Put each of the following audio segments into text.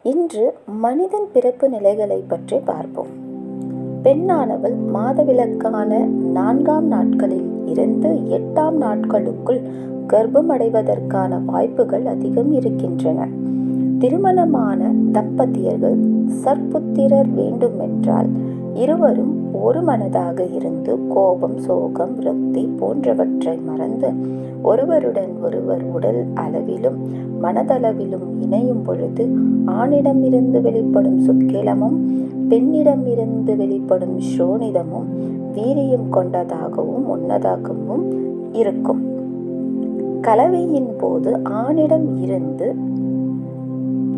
இன்று மனிதன் பிறப்பு நிலைகளை பற்றி பார்ப்போம். பெண்ணானவள் மாதவிலக்கான 4ஆம் நாட்களில் இருந்து 8ஆம் நாட்களுக்குள் கர்ப்பமடைவதற்கான வாய்ப்புகள் அதிகம் இருக்கின்றன. திருமணமான தம்பதியர்கள் சற்புத்திரர் வேண்டுமென்றால் இருவரும் ஒரு மனதாக இருந்து கோபம், சோகம், விரக்தி போன்றவற்றை மறந்து ஒருவருடன் ஒருவர் உடல் அளவிலும் மனதளவிலும் இணையும் பொழுது ஆணிடமிருந்து வெளிப்படும் சுக்கிலமும் பெண்ணிடமிருந்து வெளிப்படும் சோனிதமும் வீரியம் கொண்டதாகவும் உன்னதாகவும் இருக்கும். கலவையின் போது ஆணிடம் இருந்து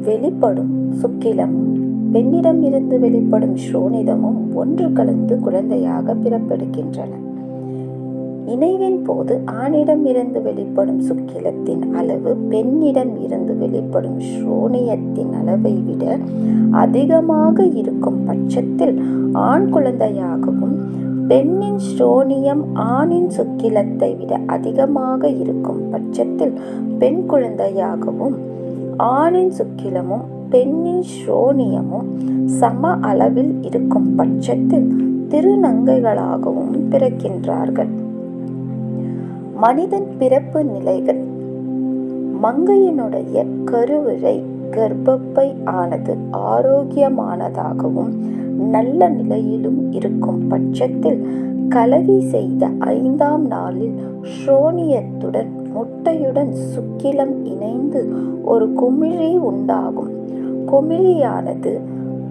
வெளிப்படும் சுக்கிலமும் பெண்ணிடம் இருந்து வெளிப்படும் சோனிதமும் ஒன்று கலந்து குழந்தையாக பிறப்பெடுக்கின்றன. இணைவின் போது ஆணிடம் இருந்து வெளிப்படும் சுக்கிலத்தின் அளவு பெண்ணிடம் இருந்து வெளிப்படும் சோனியத்தின் அளவை விட அதிகமாக இருக்கும் பட்சத்தில் ஆண் குழந்தையாகவும், பெண்ணின் சோனியம் ஆணின் சுக்கிலத்தை விட அதிகமாக இருக்கும் பட்சத்தில் பெண் குழந்தையாகவும், ஆணின் சுக்கிலமும் பெண்ணின் சோனியமும் சம அளவில் இருக்கும் பட்சத்தில் திருநங்கைகளாகவும் பிறக்கின்றார்கள். மனிதன் பிறப்பு நிலைகள். மங்கையினுடைய கருவிழை கர்ப்பப்பை ஆனது ஆரோக்கியமானதாகவும் நல்ல நிலையிலும் இருக்கும் பட்சத்தில் கலவி செய்த 5ஆம் நாளில் சோனியத்துடன் முட்டையுடன் சுக்கிலம் இணைந்து ஒரு குமிழி உண்டாகும். குமிழியானது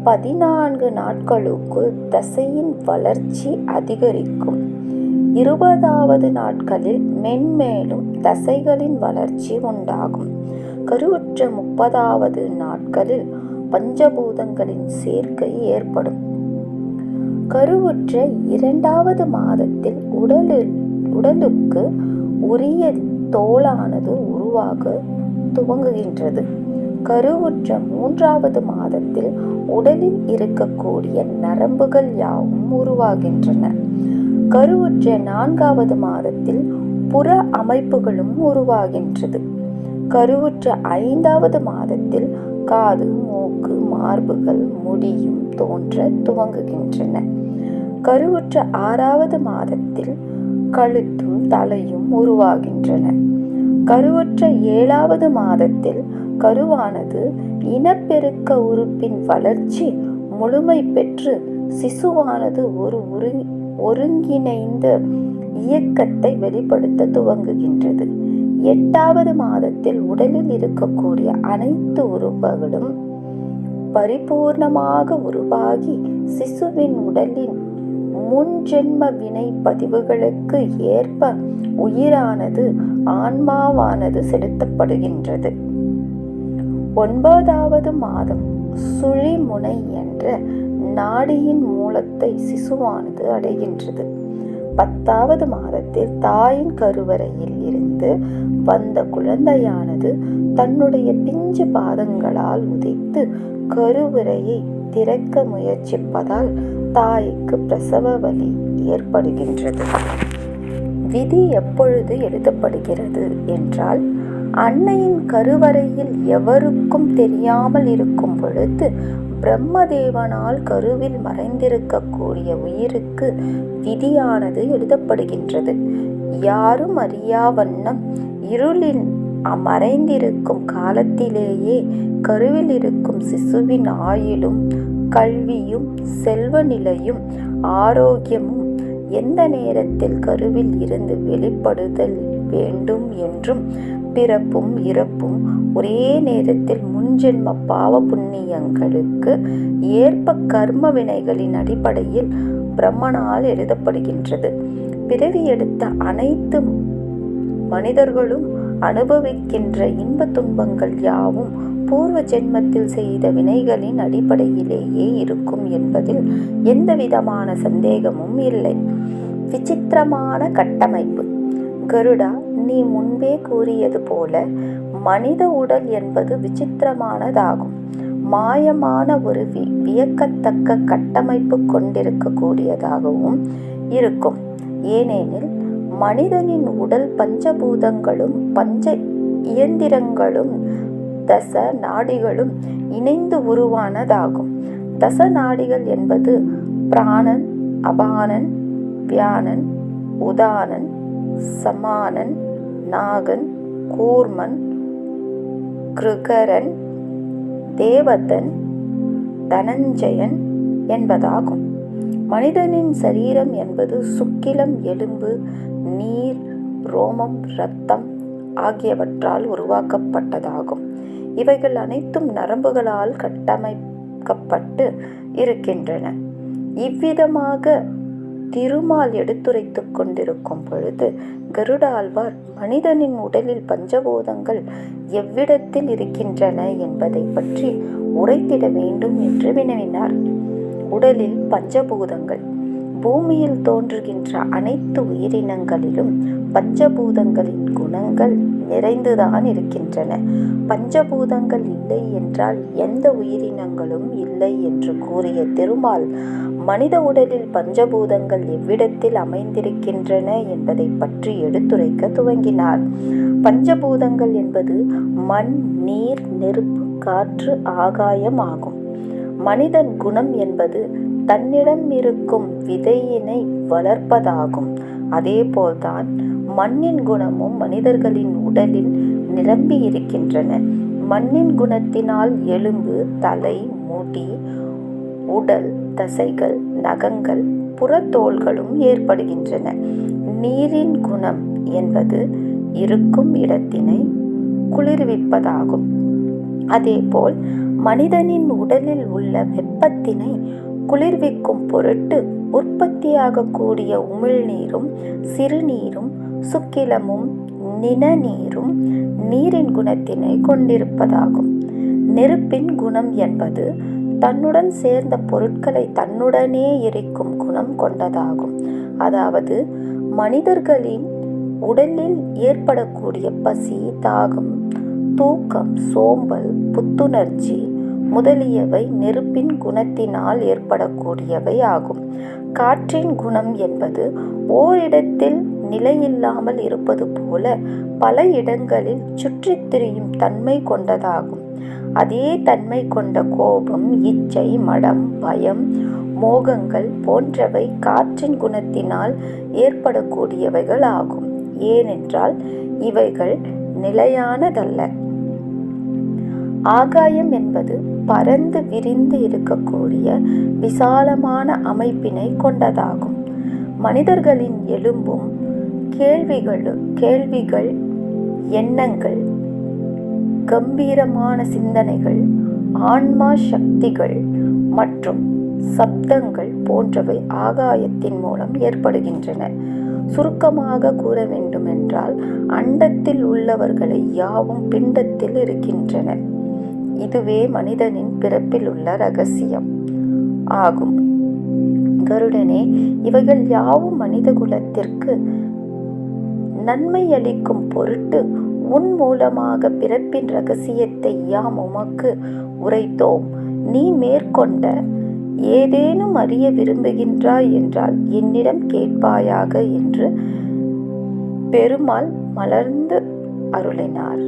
14 நாட்களுக்குள் தசையின் வளர்ச்சி அதிகரிக்கும். 20வது நாட்களில் மென்மேலும் தசைகளின் வளர்ச்சி உண்டாகும். கருவுற்ற 30வது நாட்களில் பஞ்சபூதங்களின் சேர்க்கை ஏற்படும். கருவுற்ற 2வது மாதத்தில் உடலுக்கு உரிய தோலானது உருவாக துவங்குகின்றது. கருவுற்ற 3வது மாதத்தில் உடலில் இருக்கக்கூடிய நரம்புகள் யாவும் உருவாகின்றன. கருவுற்ற 4வது மாதத்தில் புற அமைப்புகளும் உருவாகின்றது. கருவுற்ற 5வது மாதத்தில் காது, மூக்கு, மார்புகள், முடியும் தோன்ற துவங்குகின்றன. கருவுற்ற 6வது மாதத்தில் கழுத்தும் தலையும் உருவாகின்றன. கருவுற்ற 7வது மாதத்தில் கருவானது இனப்பெருக்க உறுப்பின் வளர்ச்சி முழுமை பெற்று சிசுவானது ஒரு ஒருங்கிணைந்த இயக்கத்தை வெளிப்படுத்த துவங்குகின்றது. 8வது மாதத்தில் உடலில் இருக்கக்கூடிய அனைத்து உறுப்புகளும் பரிபூர்ணமாக உருவாகி சிசுவின் உடலின் முன்ஜென்ம வினை பதிவுகளுக்கு ஏற்ப உயிரானது ஆன்மாவானது செலுத்தப்படுகின்றது. 9வது மாதம் சுழிமுனை என்ற நாடியின் மூலத்தை சிசுவானது அடைகின்றது. 10வது மாதத்தில் தாயின் கருவறையில் இருந்து வந்த குழந்தையானது தன்னுடைய பிஞ்சு பாதங்களால் உதைத்து கருவறையை திறக்க முயற்சிப்பதால் தாய்க்கு பிரசவ வலி ஏற்படுகின்றது. விதி எப்பொழுது எழுதப்படுகிறது என்றால், அன்னையின் கருவறையில் எவருக்கும் தெரியாமல் இருக்கும் பொழுது பிரம்மதேவனால் கருவில் மறைந்திருக்கக்கூடிய உயிருக்கு விதியானது எழுதப்படுகின்றது. யாரும் அறியா வண்ணம் இருளின் மறைந்திருக்கும் காலத்திலேயே கருவில் இருக்கும் சிசுவின் ஆயுளும் கல்வியும் செல்வ நிலையும் ஆரோக்கியமும் எந்த நேரத்தில் கருவில் இருந்து வெளிப்படுதல் வேண்டும் என்றும் பிறப்பும் இறப்பும் ஒரே நேரத்தில் முன்ஜென்ம பாவ புண்ணியங்களுக்கு ஏற்ப கர்ம வினைகளின் அடிப்படையில் பிரம்மனால் எழுதப்படுகின்றது. பிறவி எடுத்த அனைத்து மனிதர்களும் அனுபவிக்கின்ற இன்ப துன்பங்கள் யாவும் பூர்வ ஜென்மத்தில் செய்த வினைகளின் அடிப்படையிலேயே இருக்கும் என்பதில் எந்தவிதமான சந்தேகமும் இல்லை. விசித்திரமான கட்டமைப்பு. கருடா, நீ முன்பே கூறியது போல மனித உடல் என்பது விசித்திரமானதாகும். மாயமான ஒரு வியக்கத்தக்க கட்டமைப்பு கொண்டிருக்கக்கூடியதாகவும் இருக்கும். ஏனெனில் மனிதனின் உடல் பஞ்சபூதங்களும் பஞ்ச இயந்திரங்களும் தச நாடிகளும் இணைந்து உருவானதாகும். தச நாடிகள் என்பது பிராணன், அபானன், வியானன், உதானன், சமானன், நாகன், கூர்மன், கிருகரன், தேவதன், தனஞ்சயன் என்பதாகும். மனிதனின் சரீரம் என்பது சுக்கிலம், எலும்பு, நீர், ரோமம், இரத்தம் ஆகியவற்றால் உருவாக்கப்பட்டதாகும். இவைகள் அனைத்தும் நரம்புகளால் கட்டமைக்கப்பட்டு இருக்கின்றன. இவ்விதமாக திருமால் எடுத்துரைத்துக் கொண்டிருக்கும் பொழுது கருடாழ்வார் மனிதனின் உடலில் பஞ்சபூதங்கள் எவ்விடத்தில் இருக்கின்றன என்பதை பற்றி உரைத்திட வேண்டும் என்று வினவினார். உடலில் பஞ்சபூதங்கள். பூமியில் தோன்றுகின்ற அனைத்து உயிரினங்களிலும் பஞ்சபூதங்களின் குணங்கள் நிறைந்துதான் இருக்கின்றன. பஞ்சபூதங்கள் இல்லை என்றால் எந்த உயிரினங்களும் இல்லை என்று கூறிய திருமால் மனித உடலில் பஞ்சபூதங்கள் எவ்விடத்தில் அமைந்திருக்கின்றன என்பதை பற்றி எடுத்துரைக்க துவங்கினார். பஞ்சபூதங்கள் என்பது மண், நீர், நெருப்பு, காற்று, ஆகாயம் ஆகும். மனிதன் குணம் என்பது தன்னிடம் இருக்கும் விதையினை வளர்ப்பதாகும். அதேபோல்தான் மண்ணின் குணமும் மனிதர்களின் உடலில் நிரம்பி இருக்கின்றன. மண்ணின் குணத்தினால் எலும்பு, தலை, முடி, உடல், தசைகள், நகங்கள், புறத்தோள்களும் ஏற்படுகின்றன. நீரின் குணம் என்பது இருக்கும் இடத்தினை குளிர்விப்பதாகும். அதேபோல் மனிதனின் உடலில் உள்ள வெப்பத்தினை குளிர்விக்கும் பொருட்டு உற்பத்தியாகக்கூடிய உமிழ்நீரும் சிறுநீரும் சுக்கிலமும் நிணநீரும் நீரின் குணத்தினை கொண்டிருப்பதாகும். நெருப்பின் குணம் என்பது தன்னுடன் சேர்ந்த பொருட்களை தன்னுடனே எரிக்கும் குணம் கொண்டதாகும். அதாவது மனிதர்களின் உடலில் ஏற்படக்கூடிய பசி, தாகம், தூக்கம், சோம்பல், புத்துணர்ச்சி முதலியவை நெருப்பின் குணத்தினால் ஏற்படக்கூடியவை ஆகும். காற்றின் குணம் என்பது ஓரிடத்தில் நிலையில்லாமல் இருப்பது போல பல இடங்களில் சுற்றித் திரியும் தன்மை கொண்டதாகும். அதே தன்மை கொண்ட கோபம், இச்சை, மடம், பயம், மோகங்கள் போன்றவை காற்றின் குணத்தினால் ஏற்படக்கூடியவைகள் ஆகும். ஏனென்றால் இவைகள் நிலையானதல்ல. ஆகாயம் என்பது பரந்து விரிந்து இருக்கக்கூடிய விசாலமான அமைப்பினை கொண்டதாகும். மனிதர்களின் எலும்பும் கேள்விகள், எண்ணங்கள், கம்பீரமான சிந்தனைகள், ஆன்மா சக்திகள் மற்றும் சப்தங்கள் போன்றவை ஆகாயத்தின் மூலம் ஏற்படுகின்றன. சுருக்கமாக கூற வேண்டுமென்றால் அண்டத்தில் உள்ளவர்களை யாவும் பிண்டத்தில் இருக்கின்றன. இதுவே மனிதனின் பிறப்பில் உள்ள இரகசியம் ஆகும். கருடனே, இவைகள் யாவும் மனித குலத்திற்கு நன்மை அளிக்கும் பொருட்டு உன் மூலமாக பிறப்பின் இரகசியத்தை யாம் உமக்கு உரைத்தோம். நீ மேற்கொண்ட ஏதேனும் அறிய விரும்புகின்றாய் என்றால் என்னிடம் கேட்பாயாக என்று பெருமாள் மலர்ந்து அருளினார்.